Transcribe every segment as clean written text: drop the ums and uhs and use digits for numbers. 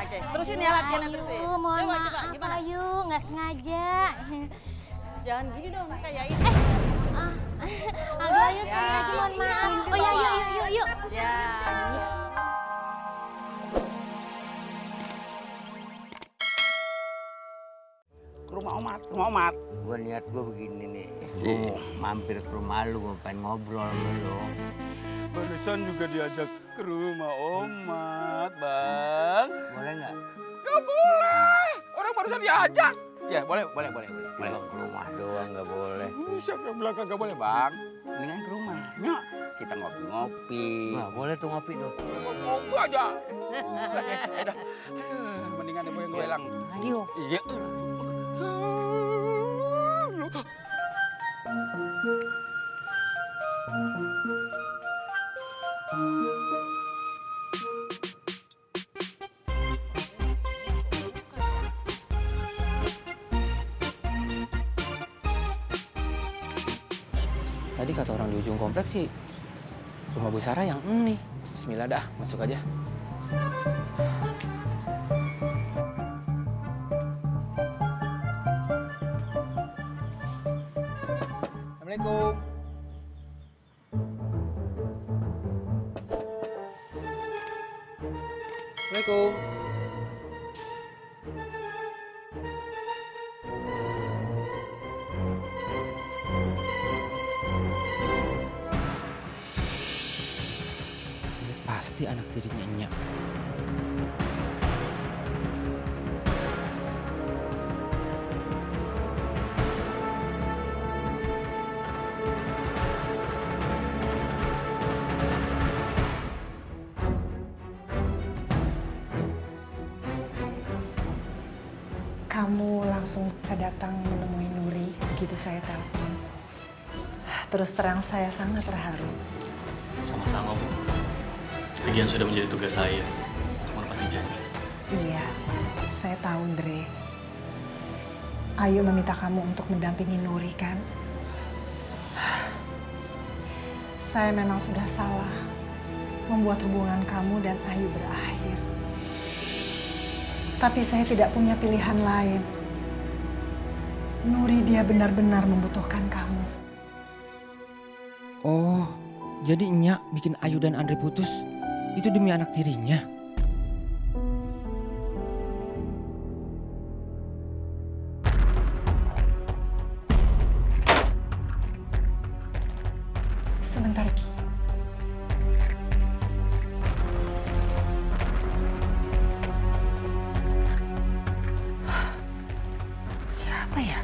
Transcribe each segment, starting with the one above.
oke. Terusin ya latihannya terusin. Mohon Coba, maaf, gimana? Ayu, nggak sengaja. Jangan gini dong, kayak ini. Aduh, Ayu, sekali lagi mohon maaf. Oh ya, yuk. Ya. Ke rumah Omat. Gue niat gue begini nih, gue mau mampir ke rumah lu, gue pengen ngobrol sama lu. Barusan juga diajak ke rumah Omat, Bang. Boleh nggak? Gak boleh, orang barusan diajak. Ya, boleh. Ke rumah doang nggak boleh. Siapa yang bilang kagak boleh, Bang? Mendingan ke rumah. Nyok, kita ngopi-ngopi. Nah, boleh tuh ngopi tuh. Ngopi aja. Udah, mendingan ibu yang gue hilang. Ayo. Iya. Tadi kata orang di ujung kompleks sih, rumah Bu Sarah yang nih. Bismillah dah, masuk aja. Assalamualaikum. Assalamualaikum. Pasti anak tirinya Enya. Kamu langsung bisa datang menemui Nuri begitu saya telepon. Terus terang saya sangat terharu. Sama-sama, Bu. Lagian sudah menjadi tugas saya untuk menepati janji. Iya, saya tahu, Andre. Ayu meminta kamu untuk mendampingi Nuri, kan? Saya memang sudah salah membuat hubungan kamu dan Ayu berakhir. Tapi saya tidak punya pilihan lain. Nuri dia benar-benar membutuhkan kamu. Oh, jadi Enya bikin Ayu dan Andre putus itu demi anak tirinya. Sebentar. Siapa ya?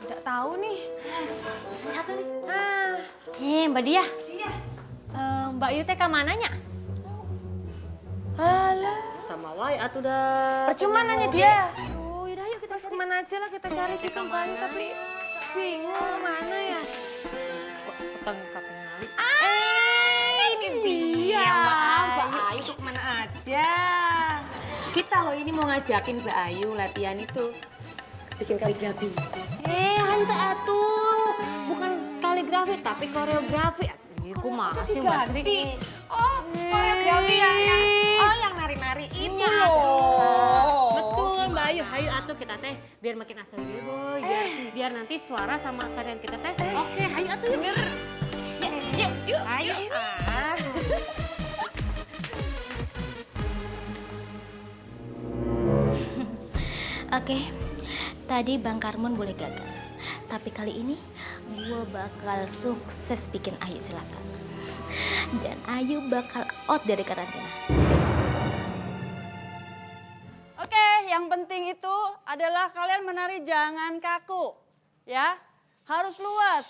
Nggak tahu nih. Nanya tuh nih. Mbak Dia. Mbak Yu teh ke mananya? Alah, Sama wae atuh dah. percuma nanya dia. Oh, yaudah yuk kita Terus kemana aja lah kita cari Cek gitu kan, kemana? tapi bingung mana ya. peteng ketinggalan. Ini dia. maaf, Mbak Mbak Ayu tuh kemana aja. Kita loh ini mau ngajakin Mbak Ayu latihan itu. Bikin kaligrafi. Hante atuh. Bukan kaligrafi tapi koreografi. Iku masih Mbak Sri. Oh, koreografi ya. Oh, yang nari-nari itu loh. Betul Mbak Ayu, hayu atuh kita teh biar makin asoy deh boy. Biar nanti suara sama tarian kita teh. Oke, hayu atuh yuk. Yuk. Ayo. Oke, tadi Bang Karmon boleh gagal. Tapi kali ini gue bakal sukses bikin Ayu celaka. Dan Ayu bakal out dari karantina. Oke, yang penting itu adalah kalian menari jangan kaku. Ya, harus luas.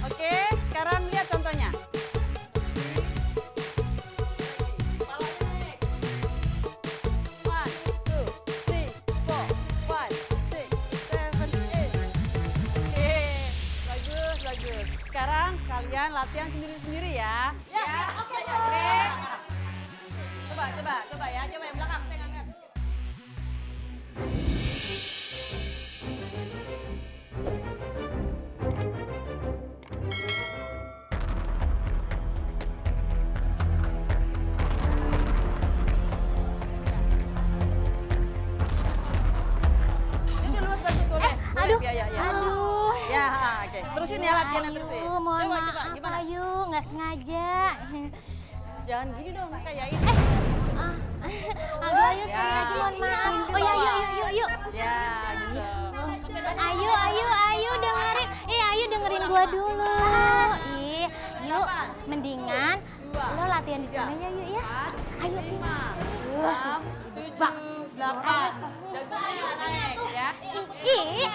Oke, sekarang lihat contohnya. Sekarang kalian latihan sendiri-sendiri ya. Ya, oke. Coba ya, coba yang belakang saya ngangkat. Oke, terusin ya latihannya terusin. Ayu, mohon Coba, maaf gimana? Ayu, nggak sengaja. Jangan gini dong, kayak ini. Aduh Ayu, sengaja mohon maaf. Oh ya, yuk. Ya, gitu. Ayu dengerin. Ayu dengerin gua dulu. Yuk, mendingan lo latihan di sana ya, yuk ya. Ayo sini. 8. Jagungnya naik ya.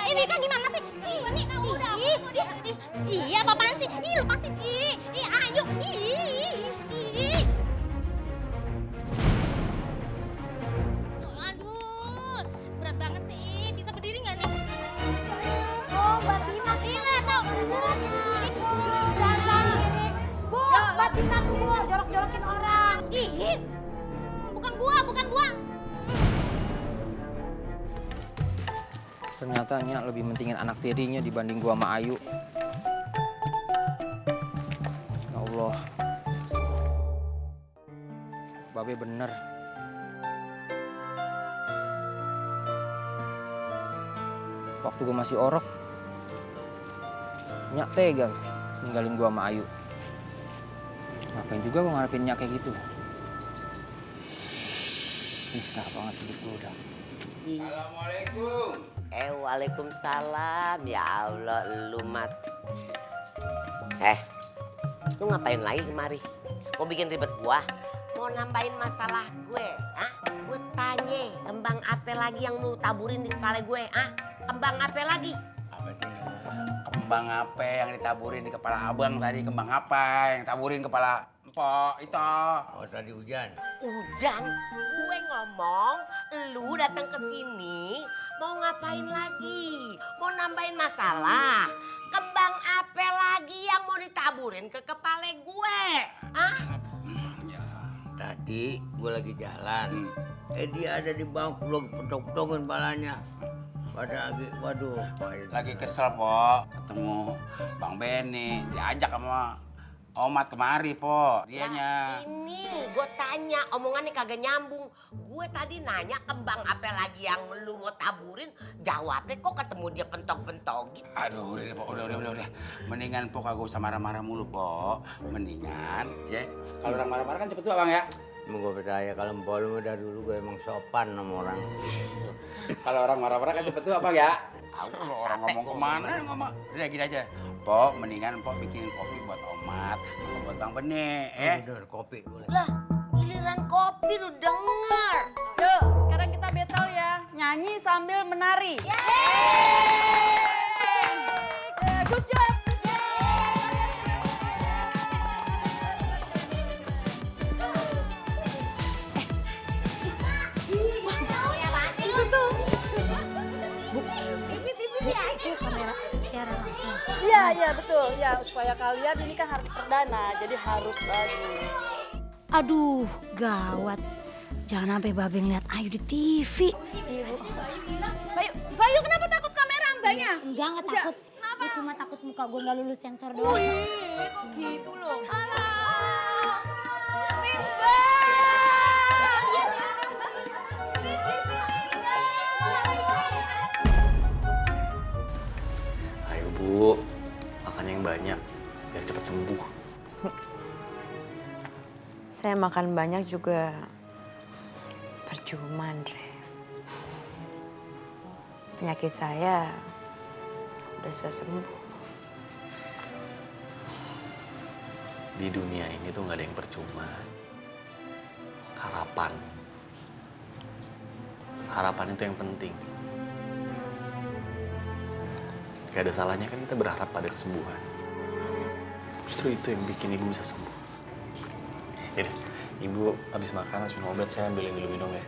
Ini kan gimana sih? Iya, apaan sih? Lepasin. Ayo. Aduh, berat banget sih. Bisa berdiri nggak nih? Oh, Mbak Tina. Lihat tau. Dasar ini. Bu, Mbak Tina tuh bu, jorok-jorokin orang. Bukan gua. Ternyata Nya lebih mentingin anak tirinya dibanding gua sama Ayu. Ya Allah. Babe bener. Waktu gua masih orok, Nya tega ninggalin gua sama Ayu. Ngapain juga gua ngarepin Nya kayak gitu. Bisa banget hidup gua udah. Assalamualaikum. Waalaikumsalam. Ya Allah, lu mat. Lu ngapain lagi kemari? Mau bikin ribet gua? Mau nambahin masalah gue? Gue tanya, kembang apa lagi yang lu taburin di kepala gue? Kembang apa lagi? Apa sih? Kembang apa yang ditaburin di kepala abang tadi? Kembang apa yang taburin kepala empok itu? Oh, tadi hujan. Hujan? Gue ngomong, lu datang ke sini mau ngapain lagi? Mau nambahin masalah? Kembang apa lagi yang mau ditaburin ke kepala gue? Tadi gue lagi jalan. Dia ada di bangku lagi petok-petokin balanya. Pada lagi, waduh. Lagi kesel, Po. Ketemu Bang Benny. Diajak sama Omat kemari, Po. Dianya. Ini gue tanya, omongannya kagak nyambung. Gue tadi nanya kembang apa lagi yang lu mau taburin. Jawabnya kok ketemu dia pentok-pentok gitu. Aduh, udah, Po. Udah. Mendingan, Po, kagak usah marah-marah mulu, Po. Mendingan, ya. Kalau orang marah-marah kan cepet tua, Bang, ya. Emang gue percaya kalau empok lu dari dulu gue emang sopan sama orang. Kalau orang marah-marah kan cepet tua, Bang, ya. Kalau orang ngomong kemana, ngomong. Udah gini aja. Po, mendingan Po bikin kopi buat Omat, buat Bang Bene, Bener, kopi boleh. Lah, giliran kopi lu denger. Yuk, sekarang kita battle ya. Nyanyi sambil menari. Good job. Iya betul ya, supaya kalian ini kan harus perdana, jadi harus bagus. Aduh, gawat. Jangan sampai Babe ngeliat Ayu di TV. Bayu kenapa takut kamera mbaknya? Enggak takut. Gue cuma takut muka gue nggak lulus sensor doang. Kok gitu loh? Ayo Bu, makan yang banyak biar cepat sembuh. Saya makan banyak juga percuma, Andre. Penyakit saya udah susah sembuh. Di dunia ini tuh nggak ada yang percuma. Harapan itu yang penting. Gak ada salahnya kan kita berharap pada kesembuhan. Justru itu yang bikin ibu bisa sembuh. Ini, ibu habis makan langsung obat, saya ambilin dulu minum ya.